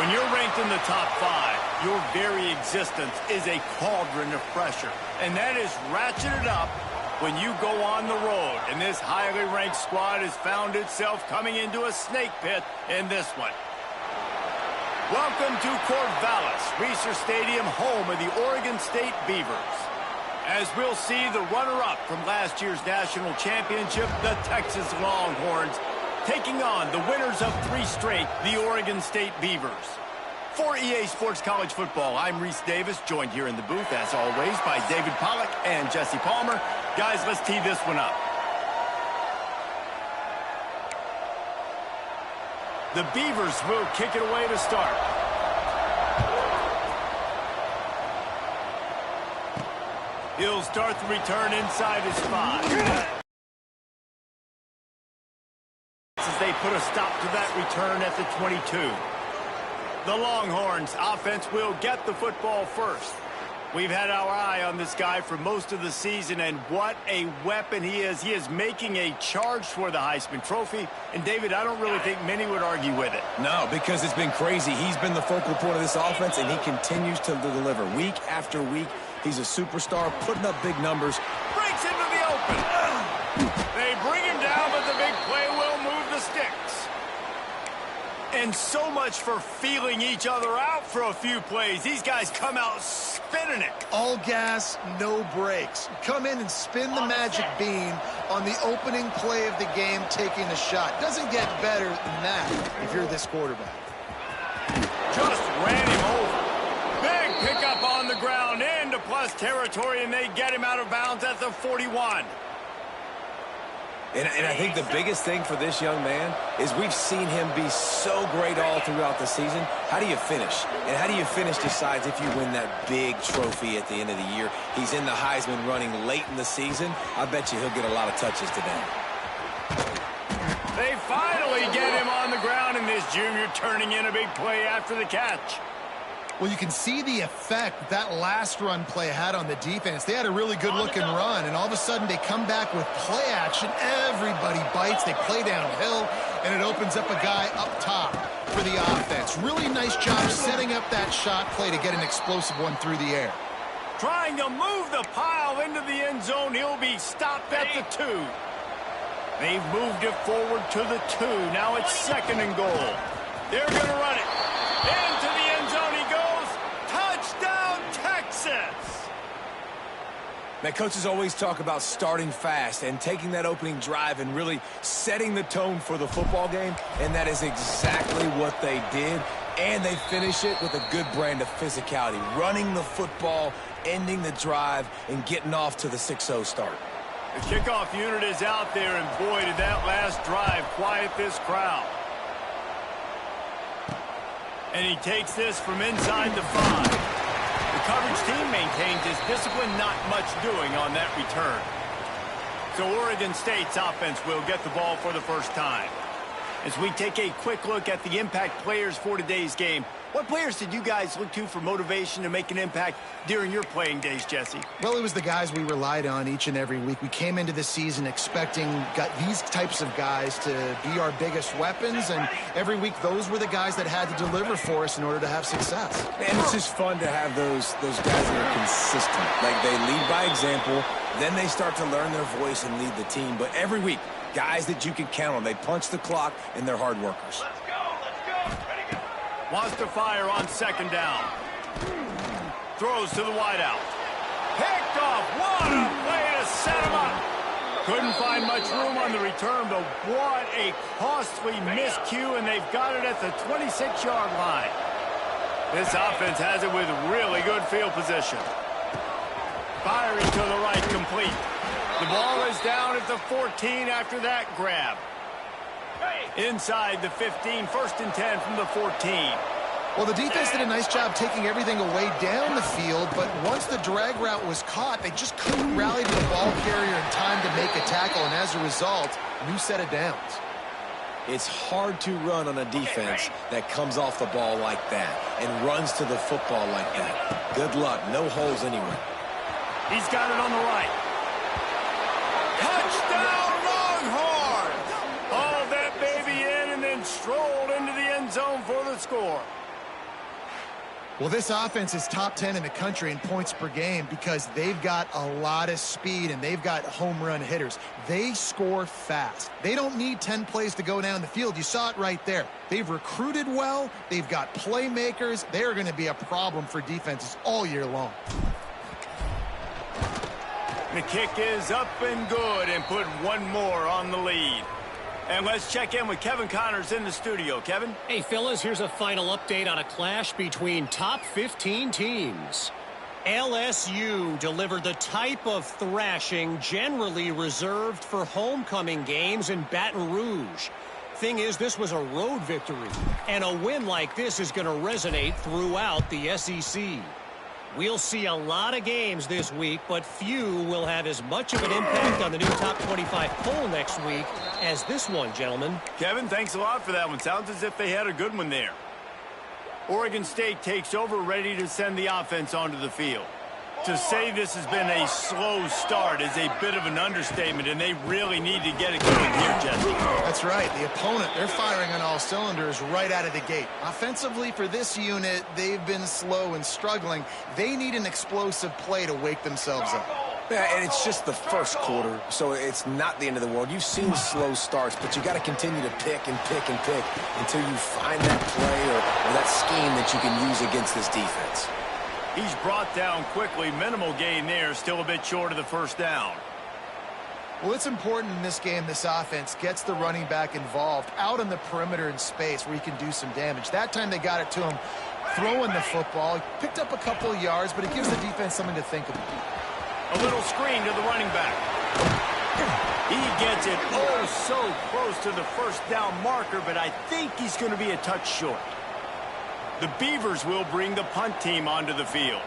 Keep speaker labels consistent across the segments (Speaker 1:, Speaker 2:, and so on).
Speaker 1: When you're ranked in the top 5, your very existence is a cauldron of pressure. And that is ratcheted up when you go on the road. And this highly ranked squad has found itself coming into a snake pit in this one. Welcome to Corvallis, Reser Stadium, home of the Oregon State Beavers. As we'll see the runner-up from last year's national championship, the Texas Longhorns, taking on the winners of 3 straight, the Oregon State Beavers. For EA Sports College Football, I'm Reese Davis, joined here in the booth, as always, by David Pollack and Jesse Palmer. Guys, let's tee this one up. The Beavers will kick it away to start. He'll start the return inside his 5. As they put a stop to that return at the 22. The Longhorns offense will get the football first. We've had our eye on this guy for most of the season, and what a weapon he is. He is making a charge for the Heisman Trophy. And, David, I don't really think many would argue with it.
Speaker 2: No, because it's been crazy. He's been the focal point of this offense, and he continues to deliver week after week. He's a superstar, putting up big numbers.
Speaker 1: Breaks into the open. They bring him down, but the big play will move the sticks. And so much for feeling each other out for a few plays. These guys come out spinning it.
Speaker 3: All gas, no brakes. Come in and spin the magic bean on the opening play of the game, taking a shot. Doesn't get better than that if you're this quarterback.
Speaker 1: Just ran him over. Big pickup on the ground into plus territory, and they get him out of bounds at the 41.
Speaker 2: And I think the biggest thing for this young man is we've seen him be so great all throughout the season. How do you finish? And how do you finish decides if you win that big trophy at the end of the year. He's in the Heisman running late in the season. I bet you he'll get a lot of touches today.
Speaker 1: They finally get him on the ground, and this junior turning in a big play after the catch.
Speaker 3: Well, you can see the effect that last run play had on the defense. They had a really good-looking run, and all of a sudden they come back with play action. Everybody bites. They play downhill, and it opens up a guy up top for the offense. Really nice job setting up that shot play to get an explosive one through the air.
Speaker 1: Trying to move the pile into the end zone. He'll be stopped at the 2. They've moved it forward to the 2. Now it's 2nd and goal. They're going to run it. Into the end zone he goes. Touchdown, Texas!
Speaker 2: Now, coaches always talk about starting fast and taking that opening drive and really setting the tone for the football game, and that is exactly what they did. And they finish it with a good brand of physicality, running the football, ending the drive, and getting off to the 6-0 start.
Speaker 1: The kickoff unit is out there, and boy, did that last drive quiet this crowd. And he takes this from inside the 5. The coverage team maintains his discipline, not much doing on that return. So Oregon State's offense will get the ball for the first time. As we take a quick look at the impact players for today's game, what players did you guys look to for motivation to make an impact during your playing days, Jesse?
Speaker 3: Well, it was the guys we relied on each and every week. We came into the season expecting these types of guys to be our biggest weapons, and every week those were the guys that had to deliver for us in order to have success.
Speaker 2: And it's just fun to have those guys that are consistent. Like, they lead by example, then they start to learn their voice and lead the team. But every week, guys that you can count on. They punch the clock, and they're hard workers.
Speaker 1: Let's go. Ready, go. Wants to fire on 2nd down. Throws to the wideout. Picked off. What a play to set him up. Couldn't find much room on the return, but what a costly miscue, and they've got it at the 26-yard line. This offense has it with really good field position. Firing to the right, complete. The ball is down at the 14 after that grab. Inside the 15, 1st and 10 from the 14.
Speaker 3: Well, the defense did a nice job taking everything away down the field, but once the drag route was caught, they just couldn't rally to the ball carrier in time to make a tackle, and as a result, new set of downs.
Speaker 2: It's hard to run on a defense that comes off the ball like that and runs to the football like that. Good luck. No holes anywhere.
Speaker 1: He's got it on the right. Touchdown, Longhorns! Hauled that baby in and then strolled into the end zone for the score.
Speaker 3: Well, this offense is top 10 in the country in points per game because they've got a lot of speed and they've got home run hitters. They score fast. They don't need 10 plays to go down the field. You saw it right there. They've recruited well. They've got playmakers. They are going to be a problem for defenses all year long.
Speaker 1: The kick is up and good and put one more on the lead. And let's check in with Kevin Connors in the studio. Kevin?
Speaker 4: Hey, fellas, here's a final update on a clash between top 15 teams. LSU delivered the type of thrashing generally reserved for homecoming games in Baton Rouge. Thing is, this was a road victory, and a win like this is going to resonate throughout the SEC. We'll see a lot of games this week, but few will have as much of an impact on the new top 25 poll next week as this one, gentlemen.
Speaker 1: Kevin, thanks a lot for that one. Sounds as if they had a good one there. Oregon State takes over, ready to send the offense onto the field. To say this has been a slow start is a bit of an understatement, and they really need to get it going here, Jesse.
Speaker 3: That's right. The opponent, they're firing on all cylinders right out of the gate. Offensively for this unit, they've been slow and struggling. They need an explosive play to wake themselves up.
Speaker 2: Yeah, and it's just the first quarter, so it's not the end of the world. You've seen slow starts, but you got to continue to pick and pick and pick until you find that play or that scheme that you can use against this defense.
Speaker 1: He's brought down quickly. Minimal gain there. Still a bit short of the first down.
Speaker 3: Well, it's important in this game this offense gets the running back involved out on the perimeter in space where he can do some damage. That time they got it to him throwing the football. He picked up a couple of yards, but it gives the defense something to think about.
Speaker 1: A little screen to the running back. He gets it so close to the first down marker, but I think he's going to be a touch short. The Beavers will bring the punt team onto the field.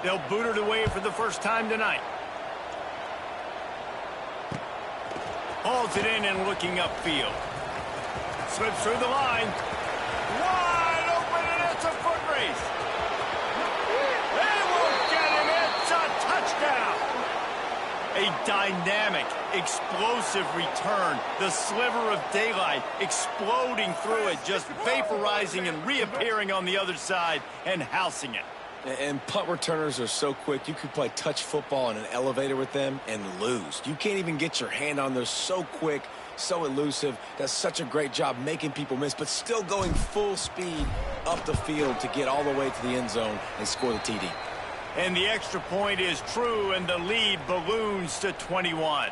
Speaker 1: They'll boot it away for the first time tonight. Hauls it in and looking upfield. Slips through the line. Wide open, and it's a foot race. They won't get him. It's a touchdown. A dynamic, explosive return. The sliver of daylight exploding through it, just vaporizing and reappearing on the other side and housing it.
Speaker 2: And punt returners are so quick. You could play touch football in an elevator with them and lose. You can't even get your hand on them. So quick, so elusive. Does such a great job making people miss, but still going full speed up the field to get all the way to the end zone and score the TD.
Speaker 1: And the extra point is true, and the lead balloons to 21.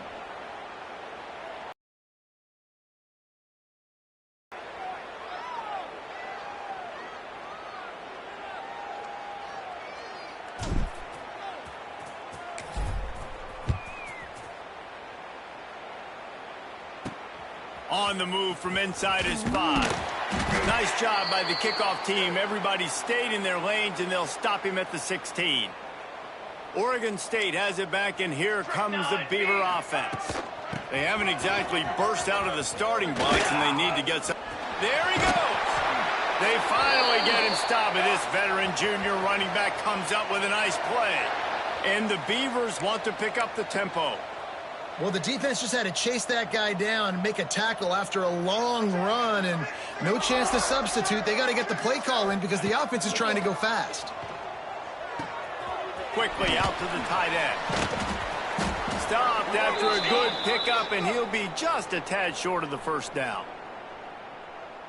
Speaker 1: On the move from inside his 5. Nice job by the kickoff team. Everybody stayed in their lanes, and they'll stop him at the 16. Oregon State has it back, and here comes the Beaver offense. They haven't exactly burst out of the starting blocks, and they need to get some. There he goes. They finally get him stopped, and this veteran junior running back comes up with a nice play. And the Beavers want to pick up the tempo.
Speaker 3: Well, the defense just had to chase that guy down and make a tackle after a long run, and no chance to substitute. They got to get the play call in because the offense is trying to go fast.
Speaker 1: Quickly out to the tight end. Stopped after a good pickup, and he'll be just a tad short of the first down.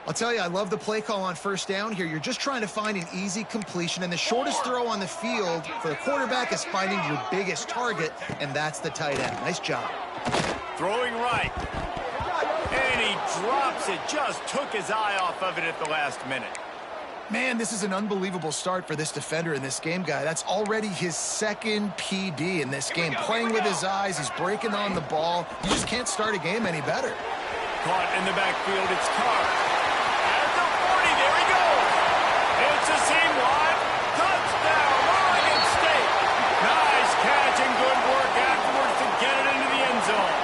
Speaker 3: I'll tell you, I love the play call on first down here. You're just trying to find an easy completion, and the shortest throw on the field for the quarterback is finding your biggest target, and that's the tight end. Nice job.
Speaker 1: Throwing right. And he drops it. Just took his eye off of it at the last minute.
Speaker 3: Man, this is an unbelievable start for this defender in this game, guy. That's already his second PD in this game. Playing with his eyes, he's breaking on the ball. You just can't start a game any better.
Speaker 1: Caught in the backfield, it's Carr. At the 40, there he goes. It's a seam wide. Touchdown, Oregon State. Nice catch and good work afterwards to get it into the end zone.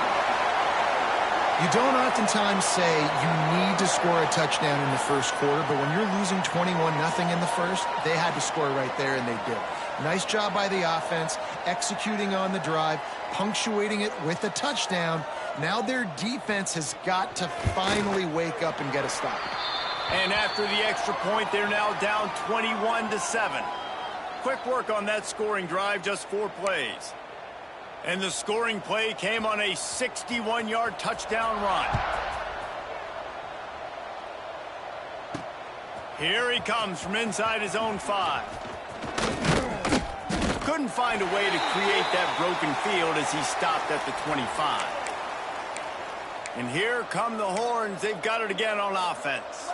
Speaker 3: You don't oftentimes say you need to score a touchdown in the first quarter, but when you're losing 21-0 in the first, they had to score right there, and they did. Nice job by the offense, executing on the drive, punctuating it with a touchdown. Now their defense has got to finally wake up and get a stop.
Speaker 1: And after the extra point, they're now down 21-7. Quick work on that scoring drive, just 4 plays. And the scoring play came on a 61-yard touchdown run. Here he comes from inside his own 5. Couldn't find a way to create that broken field as he stopped at the 25. And here come the Horns. They've got it again on offense.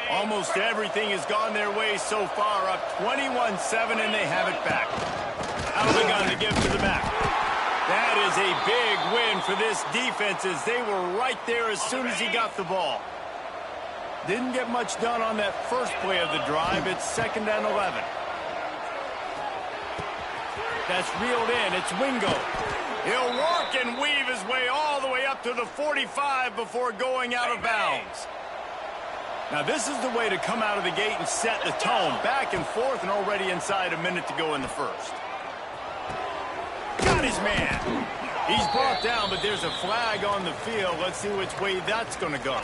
Speaker 1: Almost everything has gone their way so far, up 21-7, and they have it back. Out of the gun to give to the back. That is a big win for this defense as they were right there as soon as he got the ball. Didn't get much done on that first play of the drive. It's 2nd and 11. That's reeled in. It's Wingo. He'll work and weave his way all the way up to the 45 before going out of bounds. Now, this is the way to come out of the gate and set the tone. Back and forth and already inside a minute to go in the first. Got his man. He's brought down, but there's a flag on the field. Let's see which way that's going to go.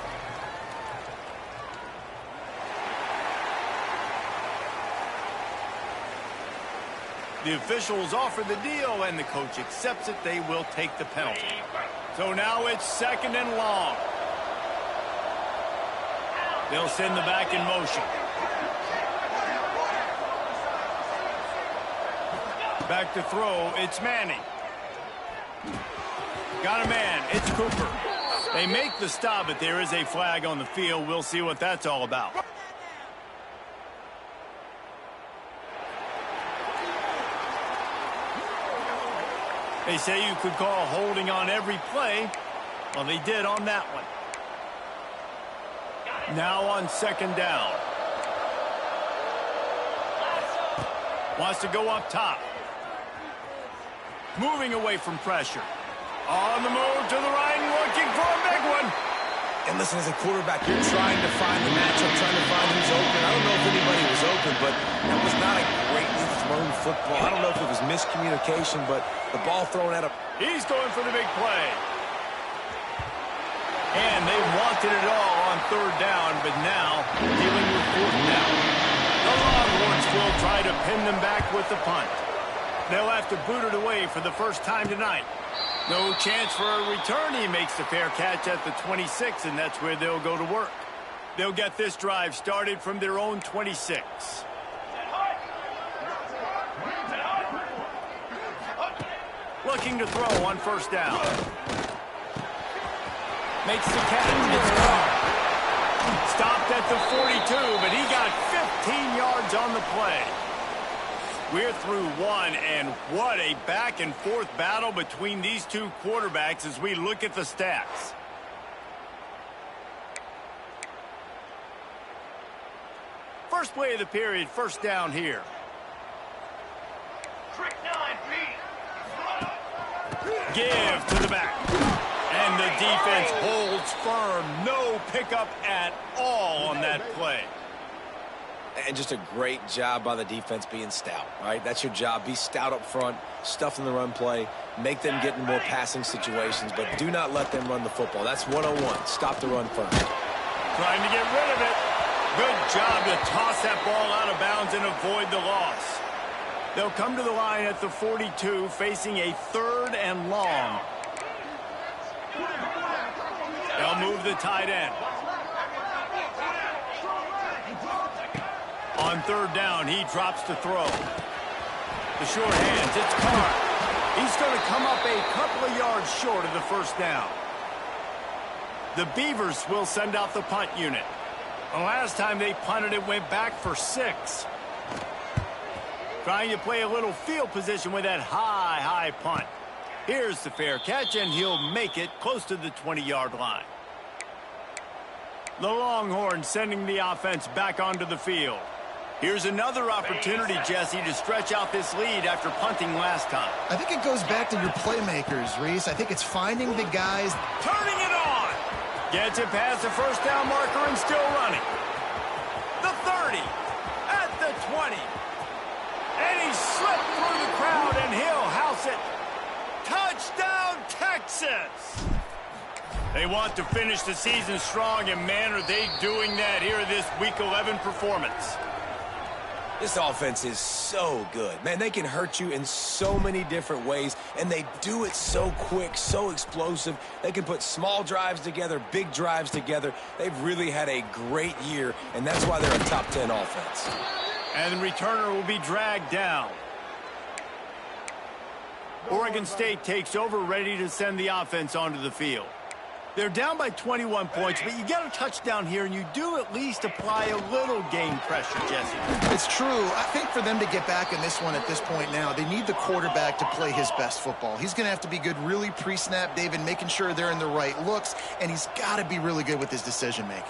Speaker 1: The officials offer the deal, and the coach accepts it. They will take the penalty. So now it's 2nd and long. They'll send the back in motion. Back to throw. It's Manning. Got a man. It's Cooper. They make the stop, but there is a flag on the field. We'll see what that's all about. They say you could call holding on every play. Well, they did on that one. Now on 2nd down. Wants to go up top. Moving away from pressure. On the move to the right, looking for a big one.
Speaker 2: And listen, as a quarterback, you're trying to find the matchup, trying to find who's open. I don't know if anybody was open, but that was not a greatly thrown football. I don't know if it was miscommunication, but the ball thrown at him.
Speaker 1: He's going for the big play. And they wanted it all on 3rd down, but now dealing with 4th down. The Longhorns will try to pin them back with the punt. They'll have to boot it away for the first time tonight. No chance for a return. He makes the fair catch at the 26, and that's where they'll go to work. They'll get this drive started from their own 26. Looking to throw on 1st down. Makes the catch. It's gone. Stopped at the 42, but he got 15 yards on the play. We're through one, and what a back-and-forth battle between these two quarterbacks as we look at the stats. First play of the period, 1st down here. Give to the back. And the defense holds firm. No pickup at all on that play.
Speaker 2: And just a great job by the defense being stout, right? That's your job. Be stout up front, stuff in the run play, make them get in more passing situations, but do not let them run the football. That's 101. Stop the run first.
Speaker 1: Trying to get rid of it. Good job to toss that ball out of bounds and avoid the loss. They'll come to the line at the 42, facing a 3rd and long. They'll move the tight end. On 3rd down, he drops to throw. The short hands, it's Carr. He's going to come up a couple of yards short of the 1st down. The Beavers will send out the punt unit. The last time they punted, it went back for 6. Trying to play a little field position with that high punt. Here's the fair catch, and he'll make it close to the 20-yard line. The Longhorns sending the offense back onto the field. Here's another opportunity, Jesse, to stretch out this lead after punting last time.
Speaker 3: I think it goes back to your playmakers, Reese. I think it's finding the guys.
Speaker 1: Turning it on. Gets it past the 1st down marker and still running. The 30. At the 20. And he slipped through the crowd, and he'll house it. Touchdown, Texas. They want to finish the season strong, and man, are they doing that here in this Week 11 performance.
Speaker 2: This offense is so good. Man, they can hurt you in so many different ways, and they do it so quick, so explosive. They can put small drives together, big drives together. They've really had a great year, and that's why they're a top 10 offense.
Speaker 1: And the returner will be dragged down. Oregon State takes over, ready to send the offense onto the field. They're down by 21 points, but you get a touchdown here, and you do at least apply a little game pressure, Jesse.
Speaker 3: It's true. I think for them to get back in this one at this point now, they need the quarterback to play his best football. He's going to have to be good really pre-snap, David, making sure they're in the right looks, and he's got to be really good with his decision-making.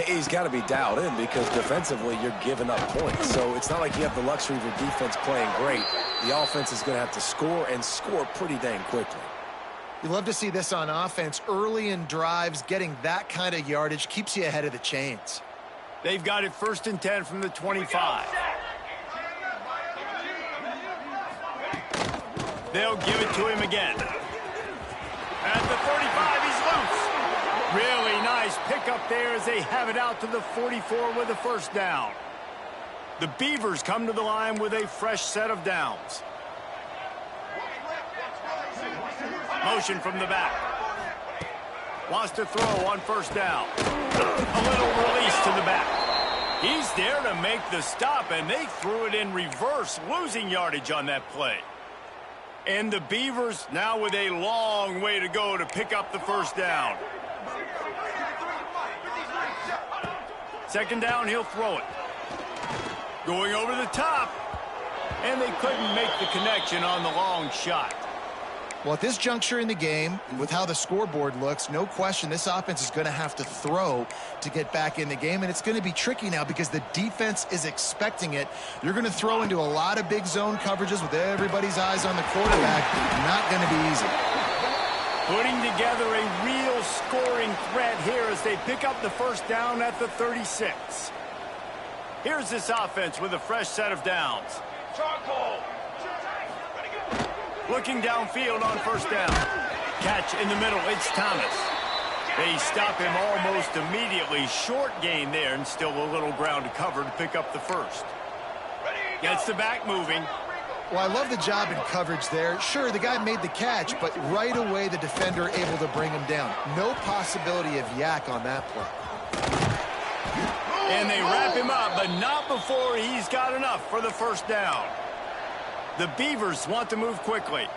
Speaker 2: He's got to be dialed in because defensively you're giving up points. So it's not like you have the luxury of your defense playing great. The offense is going to have to score and score pretty dang quickly.
Speaker 3: You love to see this on offense. Early in drives, getting that kind of yardage keeps you ahead of the chains.
Speaker 1: They've got it 1st and 10 from the 25. They'll give it to him again. At the 35, he's loose. Really nice pickup there as they have it out to the 44 with a 1st down. The Beavers come to the line with a fresh set of downs. Motion from the back. Wants to throw on 1st down. A little release to the back. He's there to make the stop, and they threw it in reverse, losing yardage on that play. And the Beavers now with a long way to go to pick up the 1st down. 2nd down, he'll throw it. Going over the top. And they couldn't make the connection on the long shot.
Speaker 3: Well, at this juncture in the game, with how the scoreboard looks, no question this offense is going to have to throw to get back in the game, and it's going to be tricky now because the defense is expecting it. You're going to throw into a lot of big zone coverages with everybody's eyes on the quarterback. Not going to be easy.
Speaker 1: Putting together a real scoring threat here as they pick up the 1st down at the 36. Here's this offense with a fresh set of downs. Looking downfield on 1st down. Catch in the middle, it's Thomas. They stop him almost immediately. Short gain there, and still a little ground to cover to pick up the 1st. Gets the back moving.
Speaker 3: Well, I love the job in coverage there. Sure, the guy made the catch, but right away the defender able to bring him down. No possibility of yak on that play.
Speaker 1: And they wrap him up, but not before he's got enough for the 1st down. The Beavers want to move quickly.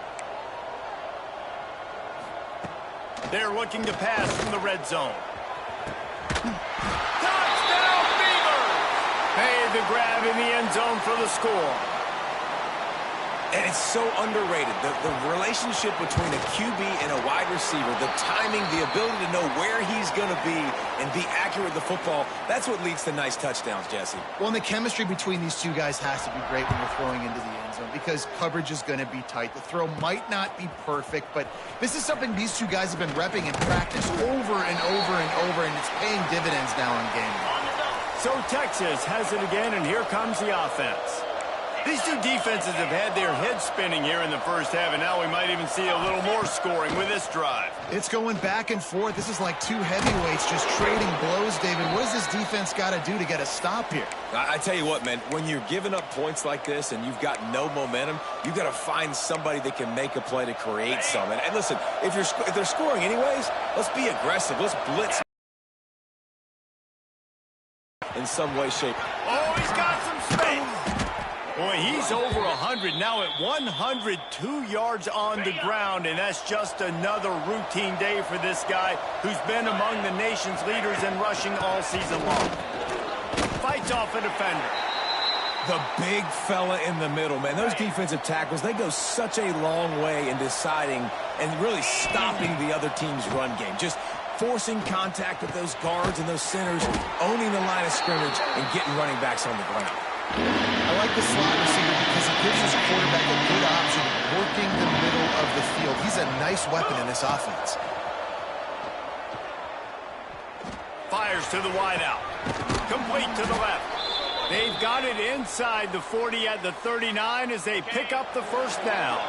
Speaker 1: They're looking to pass from the red zone. Touchdown, Beavers! Made the grab in the end zone for the score.
Speaker 2: And it's so underrated. The relationship between a QB and a wide receiver, the timing, the ability to know where he's going to be and be accurate with the football, that's what leads to nice touchdowns, Jesse.
Speaker 3: Well, and the chemistry between these two guys has to be great when you're throwing into the end zone because coverage is going to be tight. The throw might not be perfect, but this is something these two guys have been repping in practice over and over and over, and it's paying dividends now on game day.
Speaker 1: So Texas has it again, and here comes the offense. These two defenses have had their heads spinning here in the 1st half, and now we might even see a little more scoring with this drive.
Speaker 3: It's going back and forth. This is like two heavyweights just trading blows, David. What does this defense got to do to get a stop here?
Speaker 2: I tell you what, man, when you're giving up points like this and you've got no momentum, you've got to find somebody that can make a play to create some. And listen, if they're scoring anyways, let's be aggressive. Let's blitz in some way, shape.
Speaker 1: Oh, he's got some space. Boy, he's over 100 now at 102 yards on the ground, and that's just another routine day for this guy who's been among the nation's leaders in rushing all season long. Fights off a defender.
Speaker 2: The big fella in the middle, man. Those defensive tackles, they go such a long way in deciding and really stopping the other team's run game. Just forcing contact with those guards and those centers, owning the line of scrimmage, and getting running backs on the ground.
Speaker 3: I like the slot receiver because it gives his quarterback a good option working the middle of the field. He's a nice weapon in this offense.
Speaker 1: Fires to the wideout. Complete to the left. They've got it inside the 40 at the 39 as they pick up the 1st down.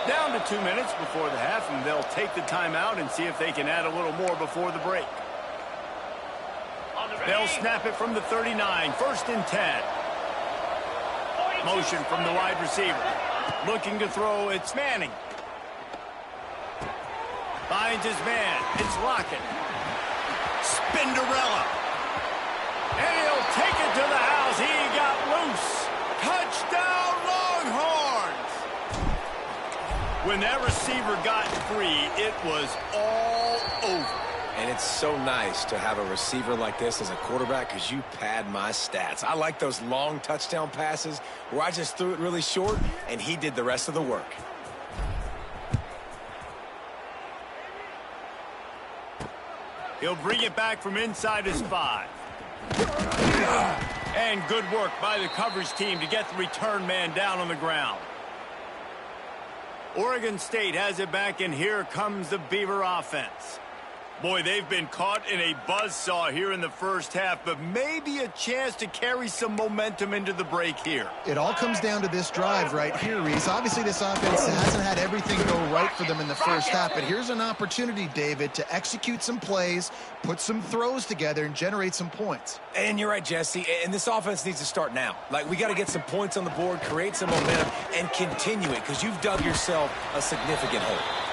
Speaker 1: Down to 2 minutes before the half, and they'll take the timeout and see if they can add a little more before the break. They'll snap it from the 39, 1st and 10. Motion from the wide receiver. Looking to throw, it's Manning. Finds his man, it's Lockett. Spinderella. And he'll take it to the house. He got loose. Touchdown, Longhorns! When that receiver got free, it was all over.
Speaker 2: And it's so nice to have a receiver like this as a quarterback because you pad my stats. I like those long touchdown passes where I just threw it really short and he did the rest of the work.
Speaker 1: He'll bring it back from inside his 5. And good work by the coverage team to get the return man down on the ground. Oregon State has it back, and here comes the Beaver offense. Boy, they've been caught in a buzzsaw here in the first half, but maybe a chance to carry some momentum into the break here.
Speaker 3: It all comes down to this drive right here, Reese. Obviously, this offense hasn't had everything go right for them in the first half, but here's an opportunity, David, to execute some plays, put some throws together, and generate some points.
Speaker 2: And you're right, Jesse, and this offense needs to start now. Like, we got to get some points on the board, create some momentum, and continue it, because you've dug yourself a significant hole.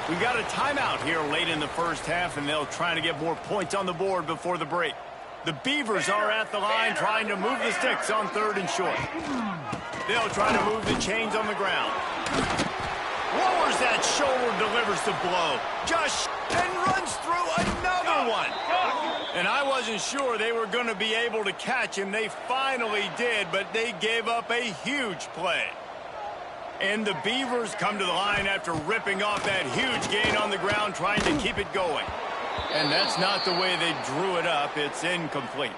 Speaker 1: We've got a timeout here late in the first half, and they'll try to get more points on the board before the break. The Beavers are at the line trying to move the sticks on 3rd and short. They'll try to move the chains on the ground. Lowers that shoulder, delivers the blow. Just and runs through another one. And I wasn't sure they were going to be able to catch him. They finally did, but they gave up a huge play. And the Beavers come to the line after ripping off that huge gain on the ground, trying to keep it going. And that's not the way they drew it up. It's incomplete.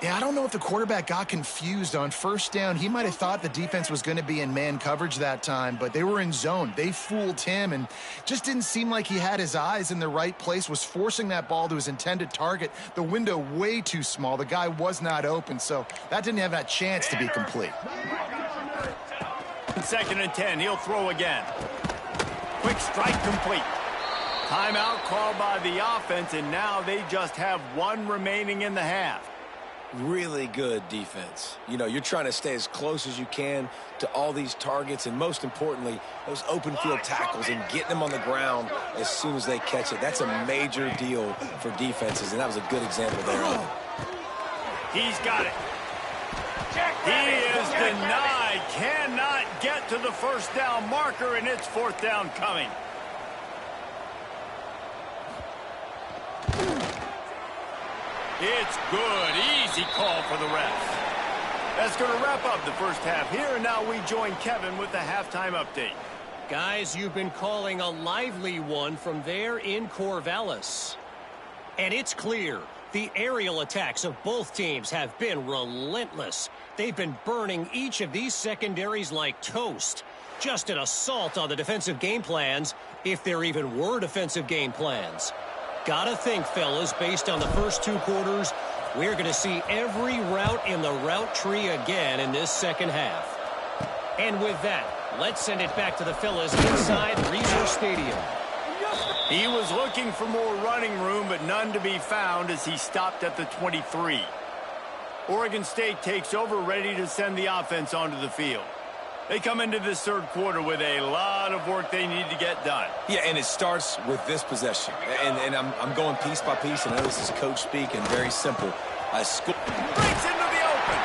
Speaker 3: Yeah, I don't know if the quarterback got confused on 1st down. He might have thought the defense was going to be in man coverage that time, but they were in zone. They fooled him and just didn't seem like he had his eyes in the right place, was forcing that ball to his intended target. The window way too small. The guy was not open, so that didn't have that chance to be complete.
Speaker 1: 2nd and 10, he'll throw again. Quick strike complete. Timeout called by the offense, and now they just have 1 remaining in the half.
Speaker 2: Really good defense. You know, you're trying to stay as close as you can to all these targets, and most importantly, those open field tackles and getting them on the ground as soon as they catch it. That's a major deal for defenses, and that was a good example there.
Speaker 1: He's got it. He is denied. Cannot get to the 1st down marker, and it's 4th down coming. It's good. Easy call for the refs. That's going to wrap up the first half here, and now we join Kevin with the halftime update.
Speaker 4: Guys, you've been calling a lively one from there in Corvallis. And it's clear. The aerial attacks of both teams have been relentless. They've been burning each of these secondaries like toast. Just an assault on the defensive game plans, if there even were defensive game plans. Gotta think, fellas, based on the first 2 quarters, we're going to see every route in the route tree again in this second half. And with that, let's send it back to the fellas inside Reser Stadium.
Speaker 1: He was looking for more running room, but none to be found as he stopped at the 23. Oregon State takes over, ready to send the offense onto the field. They come into this 3rd quarter with a lot of work they need to get done.
Speaker 2: Yeah, and it starts with this possession. And I'm going piece by piece, and I know this is coach speak and very simple.
Speaker 1: Breaks into the open.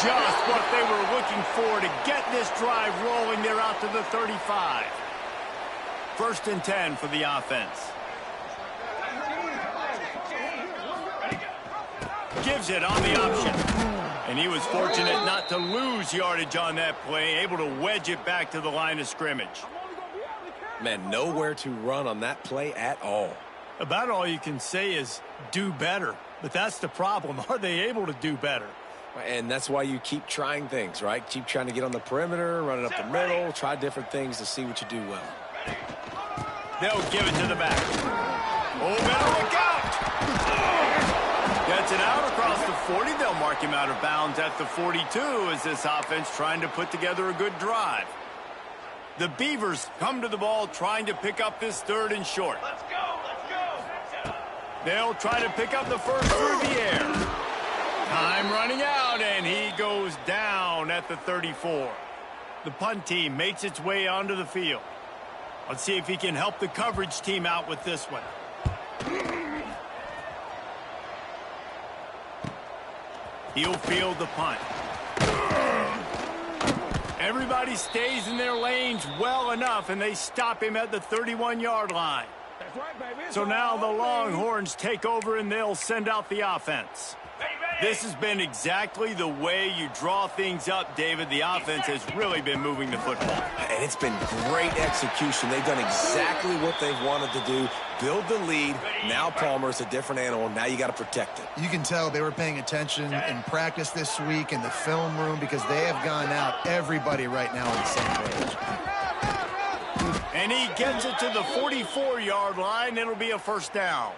Speaker 1: Just what they were looking for to get this drive rolling. They're out to the 35. 1st and 10 for the offense. Gives it on the option. And he was fortunate not to lose yardage on that play, able to wedge it back to the line of scrimmage.
Speaker 2: Man, nowhere to run on that play at all.
Speaker 1: About all you can say is do better. But that's the problem. Are they able to do better?
Speaker 2: And that's why you keep trying things, right? Keep trying to get on the perimeter, run it up the middle, try different things to see what you do well.
Speaker 1: They'll give it to the back. Oh, better look out! Gets it out across the 40. They'll mark him out of bounds at the 42 as this offense trying to put together a good drive. The Beavers come to the ball trying to pick up this 3rd and short.
Speaker 5: Let's go, let's go.
Speaker 1: They'll try to pick up the first through the air. Time running out, and he goes down at the 34. The punt team makes its way onto the field. Let's see if he can help the coverage team out with this one. He'll field the punt. Everybody stays in their lanes well enough, and they stop him at the 31-yard line. So now the Longhorns take over, and they'll send out the offense. This has been exactly the way you draw things up, David. The offense has really been moving the football.
Speaker 2: And it's been great execution. They've done exactly what they've wanted to do. Build the lead. Now Palmer's a different animal. Now you got to protect it.
Speaker 3: You can tell they were paying attention in practice this week in the film room because they have gone out, everybody right now on the same page.
Speaker 1: And he gets it to the 44-yard line. It'll be a first down.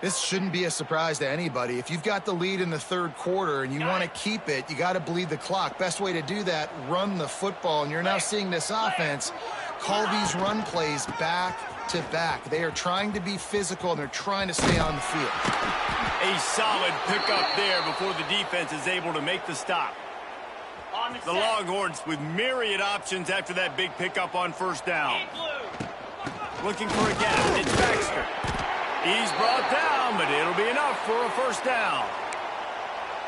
Speaker 3: This shouldn't be a surprise to anybody. If you've got the lead in the 3rd quarter and you want to keep it, you got to bleed the clock. Best way to do that, run the football. And you're now seeing this offense call these run plays back to back. They are trying to be physical, and they're trying to stay on the field.
Speaker 1: A solid pickup there before the defense is able to make the stop. The Longhorns with myriad options after that big pickup on first down. Looking for a gap. It's Baxter. He's brought down, but it'll be enough for a first down.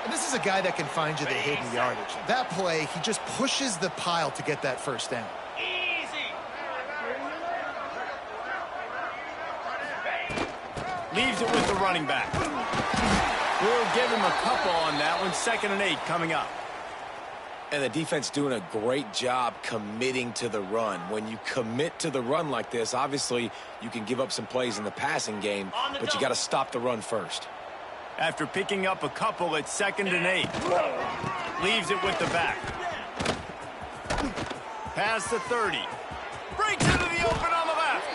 Speaker 3: And this is a guy that can find you the hidden yardage. That play, he just pushes the pile to get that first down.
Speaker 5: Easy.
Speaker 1: Leaves it with the running back. We'll give him a couple on that one. 2nd and 8 coming up.
Speaker 2: And the defense doing a great job committing to the run. When you commit to the run like this, obviously you can give up some plays in the passing game, but you got to stop the run first.
Speaker 1: After picking up a couple, it's 2nd and 8. Leaves it with the back. Past the 30. Breaks into the open on the left.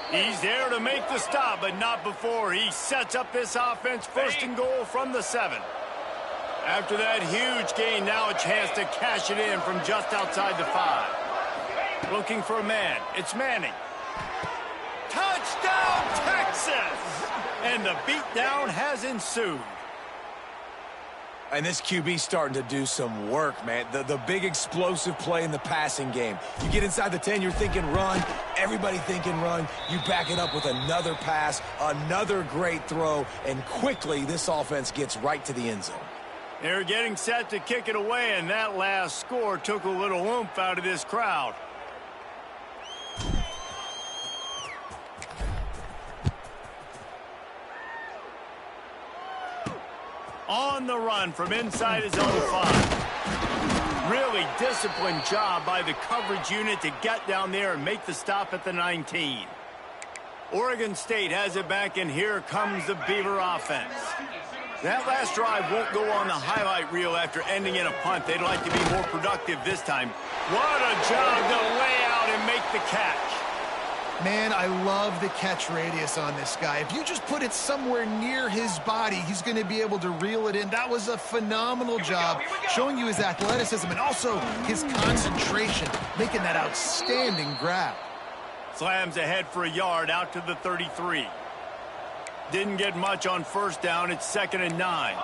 Speaker 1: He's there to make the stop, but not before he sets up this offense. 1st and goal from the 7. After that huge gain, now a chance to cash it in from just outside the 5. Looking for a man. It's Manning. Touchdown, Texas! And the beatdown has ensued.
Speaker 2: And this QB's starting to do some work, man. The big explosive play in the passing game. You get inside the 10, you're thinking run. Everybody thinking run. You back it up with another pass, another great throw, and quickly this offense gets right to the end zone.
Speaker 1: They're getting set to kick it away, and that last score took a little oomph out of this crowd. On the run from inside his own 5. Really disciplined job by the coverage unit to get down there and make the stop at the 19. Oregon State has it back, and here comes the Beaver offense. That last drive won't go on the highlight reel after ending in a punt. They'd like to be more productive this time. What a job to lay out and make the catch.
Speaker 3: Man, I love the catch radius on this guy. If you just put it somewhere near his body, he's going to be able to reel it in. That was a phenomenal job, showing you his athleticism and also his concentration, making that outstanding grab.
Speaker 1: Slams ahead for a yard out to the 33. Didn't get much on first down. It's 2nd and 9.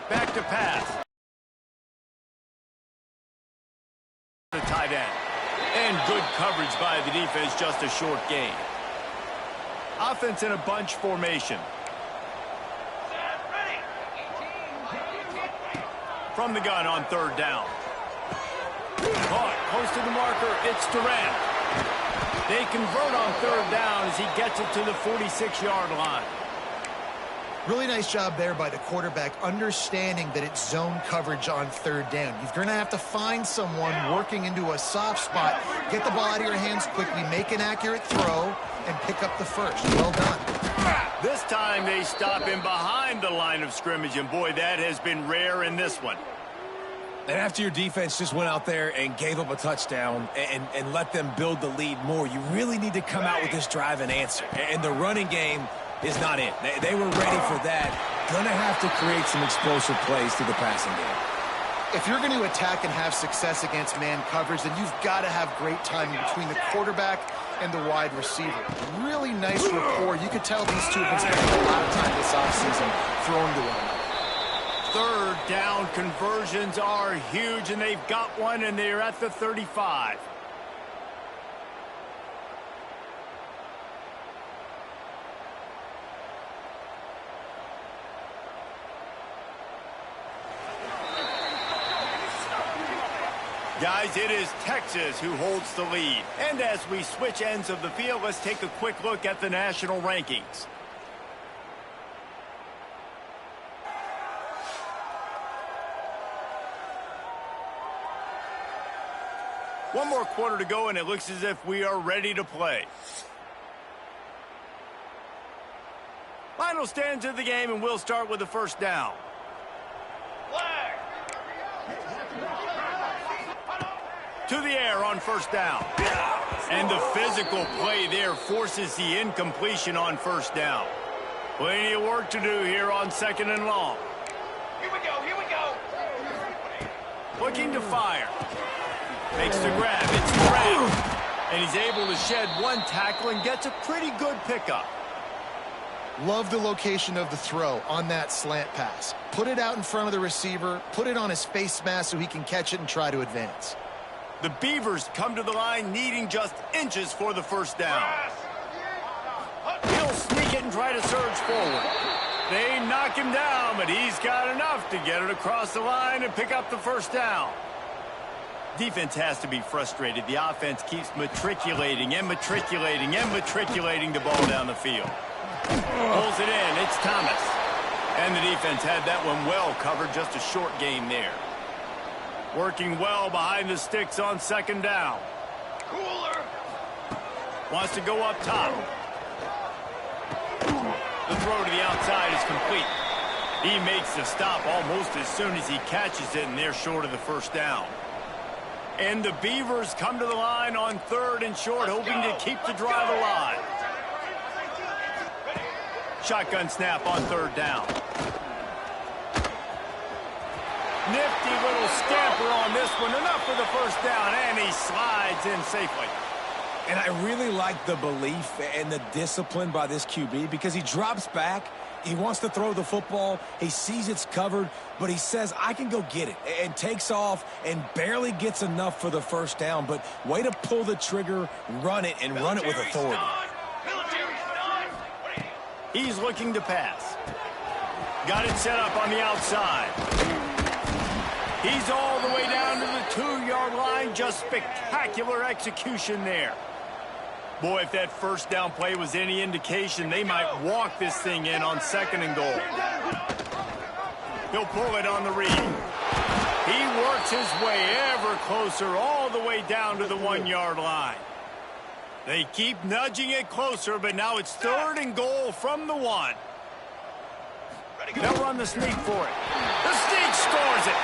Speaker 1: Back to pass. The tight end. And good coverage by the defense, just a short gain. Offense in a bunch formation. From the gun on 3rd down. Caught close to the marker. It's Durant. They convert on 3rd down as he gets it to the 46-yard line.
Speaker 3: Really nice job there by the quarterback, understanding that it's zone coverage on 3rd down. You're going to have to find someone working into a soft spot, get the ball out of your hands quickly, make an accurate throw, and pick up the first. Well done.
Speaker 1: This time they stop him behind the line of scrimmage, and boy, that has been rare in this one.
Speaker 2: And after your defense just went out there and gave up a touchdown and let them build the lead more, you really need to come out with this drive and answer. And the running game is not it. They were ready for that. Gonna have to create some explosive plays through the passing game.
Speaker 3: If you're going to attack and have success against man coverage, then you've got to have great timing between the quarterback and the wide receiver. Really nice rapport. You could tell these two have been spending a lot of time this offseason throwing to one another.
Speaker 1: Third down conversions are huge, and they've got one, and they're at the 35. Guys, it is Texas who holds the lead. And as we switch ends of the field, let's take a quick look at the national rankings. One more quarter to go, and it looks as if we are ready to play. Final stands of the game, and we'll start with the first down. To the air on first down. And the physical play there forces the incompletion on first down. Plenty of work to do here on second and long.
Speaker 5: Here we go, here we go.
Speaker 1: Looking to fire. Makes the grab, it's Brown. And he's able to shed one tackle and gets a pretty good pickup.
Speaker 3: Love the location of the throw on that slant pass. Put it out in front of the receiver, put it on his face mask so he can catch it and try to advance.
Speaker 1: The Beavers come to the line needing just inches for the first down. He'll sneak it and try to surge forward. They knock him down, but he's got enough to get it across the line and pick up the first down. Defense has to be frustrated. The offense keeps matriculating and matriculating and matriculating the ball down the field. Pulls it in. It's Thomas. And the defense had that one well covered. Just a short gain there. Working well behind the sticks on second down.
Speaker 5: Cooler.
Speaker 1: Wants to go up top. The throw to the outside is complete. He makes the stop almost as soon as he catches it, and they're short of the first down. And the Beavers come to the line on third and short, hoping to keep the drive alive. Shotgun snap on third down. Nifty little scamper on this one. Enough for the first down, and he slides in safely.
Speaker 2: And I really like the belief and the discipline by this QB because he drops back. He wants to throw the football. He sees it's covered, but he says, I can go get it, and takes off and barely gets enough for the first down. But way to pull the trigger, run it, and run it with authority.
Speaker 1: He's looking to pass. Got it set up on the outside. He's all the way down to the 2-yard line. Just spectacular execution there. Boy, if that first down play was any indication, they might walk this thing in on second and goal. He'll pull it on the read. He works his way ever closer all the way down to the 1-yard line. They keep nudging it closer, but now it's third and goal from the 1. They'll run the sneak for it. The sneak scores it.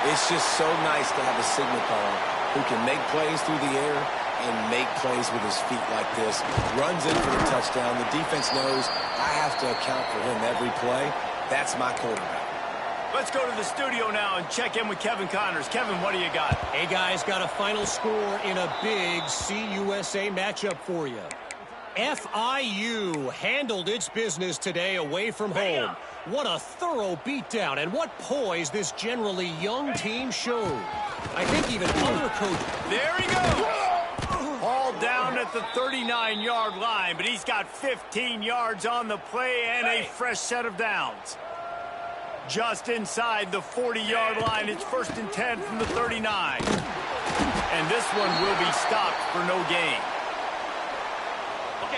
Speaker 2: It's just so nice to have a signal caller who can make plays through the air and make plays with his feet like this. Runs in for the touchdown. The defense knows I have to account for him every play. That's my quarterback.
Speaker 1: Let's go to the studio now and check in with Kevin Connors. Kevin, what do you got?
Speaker 4: Hey, guys, got a final score in a big CUSA matchup for you. FIU handled its business today away from home. What a thorough beatdown, and what poise this generally young team showed. I think even other coaches...
Speaker 1: There he goes! Hauled down at the 39-yard line, but he's got 15 yards on the play and a fresh set of downs. Just inside the 40-yard line, it's 1st and 10 from the 39. And this one will be stopped for no gain.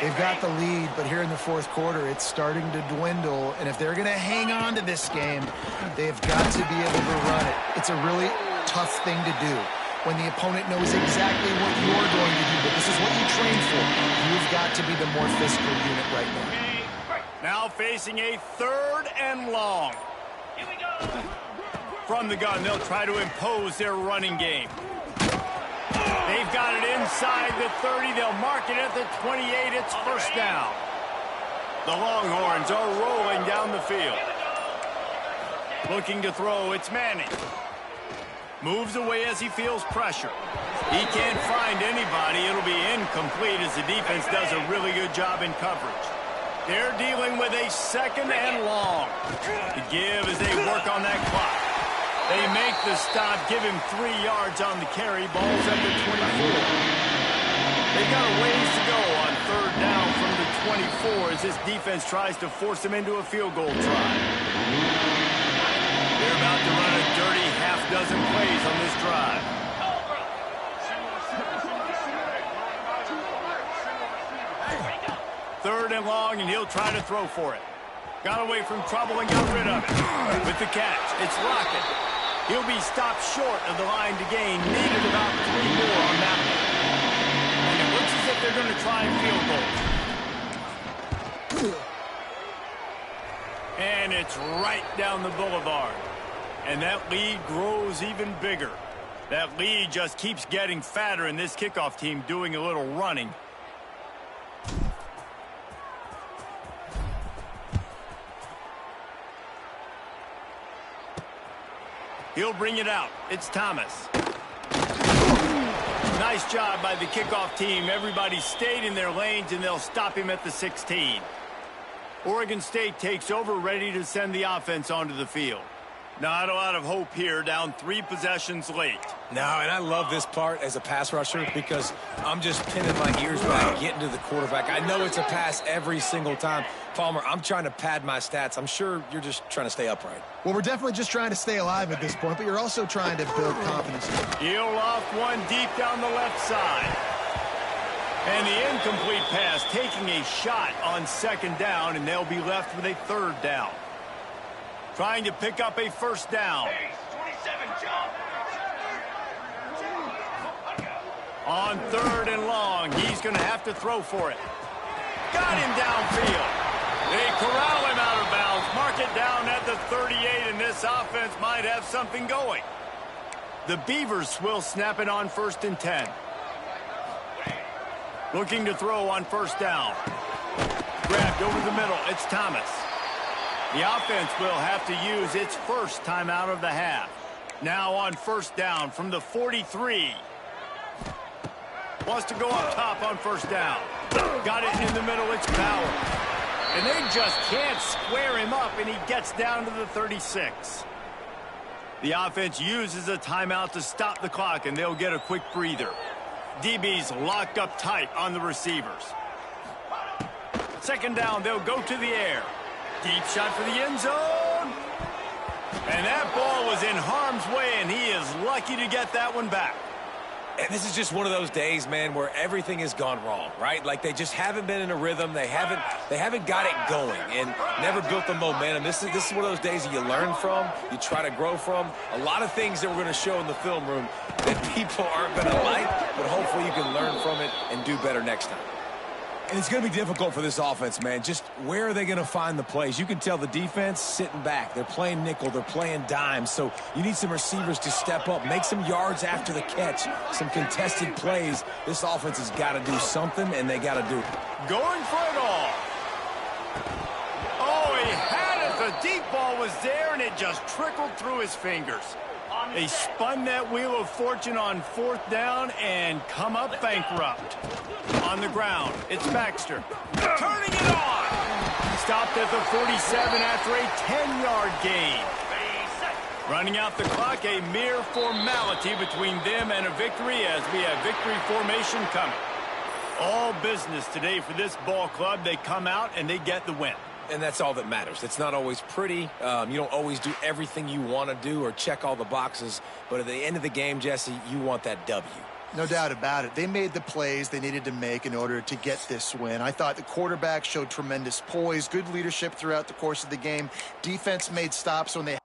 Speaker 3: They've got the lead, but here in the fourth quarter, it's starting to dwindle. And if they're going to hang on to this game, they've got to be able to run it. It's a really tough thing to do when the opponent knows exactly what you're going to do, but this is what you train for. You've got to be the more physical unit right now.
Speaker 1: Now facing a 3rd and long.
Speaker 5: Here we go.
Speaker 1: From the gun, they'll try to impose their running game. They've got it inside the 30. They'll mark it at the 28. It's first down. The Longhorns are rolling down the field. Looking to throw. It's Manning. Moves away as he feels pressure. He can't find anybody. It'll be incomplete as the defense does a really good job in coverage. They're dealing with a 2nd and long. The give as they work on that clock. They make the stop, give him 3 yards on the carry. Ball's at the 24. They've got a ways to go on 3rd down from the 24 as this defense tries to force them into a field goal try. They're about to run a dirty half-dozen plays on this drive. Third and long, and he'll try to throw for it. Got away from trouble and got rid of it. With the catch, it's Lockett. He'll be stopped short of the line to gain. Needed about 3 more on that one. And it looks as if they're going to try field goals. And it's right down the boulevard. And that lead grows even bigger. That lead just keeps getting fatter, and this kickoff team doing a little running. He'll bring it out. It's Thomas. Nice job by the kickoff team. Everybody stayed in their lanes, and they'll stop him at the 16. Oregon State takes over, ready to send the offense onto the field. Not a lot of hope here, down 3 possessions late.
Speaker 2: No, and I love this part as a pass rusher because I'm just pinning my ears back, getting to the quarterback. I know it's a pass every single time. Palmer, I'm trying to pad my stats. I'm sure you're just trying to stay upright.
Speaker 3: Well, we're definitely just trying to stay alive at this point, but you're also trying to build confidence.
Speaker 1: He'll off one deep down the left side. And the incomplete pass taking a shot on 2nd down, and they'll be left with a 3rd down. Trying to pick up a 1st down.
Speaker 5: Hey, 27, jump.
Speaker 1: On 3rd and long, he's going to have to throw for it. Got him downfield. They corral him out of bounds. Mark it down at the 38, and this offense might have something going. The Beavers will snap it on 1st and 10. Looking to throw on 1st down. Grabbed over the middle. It's Thomas. The offense will have to use its 1st timeout of the half. Now on 1st down from the 43. Wants to go up top on 1st down. Got it in the middle. It's Bauer. And they just can't square him up, and he gets down to the 36. The offense uses a timeout to stop the clock, and they'll get a quick breather. DB's locked up tight on the receivers. 2nd down, they'll go to the air. Deep shot for the end zone. And that ball was in harm's way, and he is lucky to get that one back.
Speaker 2: And this is just one of those days, man, where everything has gone wrong, right? Like they just haven't been in a rhythm. They haven't got it going and never built the momentum. This is one of those days that you learn from, you try to grow from. A lot of things that we're going to show in the film room that people aren't going to like, but hopefully you can learn from it and do better next time.
Speaker 3: And it's going to be difficult for this offense, man. Just where are they going to find the plays? You can tell the defense sitting back. They're playing nickel. They're playing dime. So you need some receivers to step up, make some yards after the catch, some contested plays. This offense has got to do something, and they got to do it.
Speaker 1: Going for it all. Oh, he had it. The deep ball was there, and it just trickled through his fingers. They spun that wheel of fortune on 4th down and come up bankrupt. On the ground, it's Baxter. Turning it on. Stopped at the 47 after a 10-yard gain. Running out the clock, a mere formality between them and a victory as we have victory formation coming. All business today for this ball club. They come out and they get the win.
Speaker 2: And that's all that matters. It's not always pretty. You don't always do everything you want to do or check all the boxes. But at the end of the game, Jesse, you want that W.
Speaker 3: No doubt about it. They made the plays they needed to make in order to get this win. I thought the quarterback showed tremendous poise, good leadership throughout the course of the game. Defense made stops when they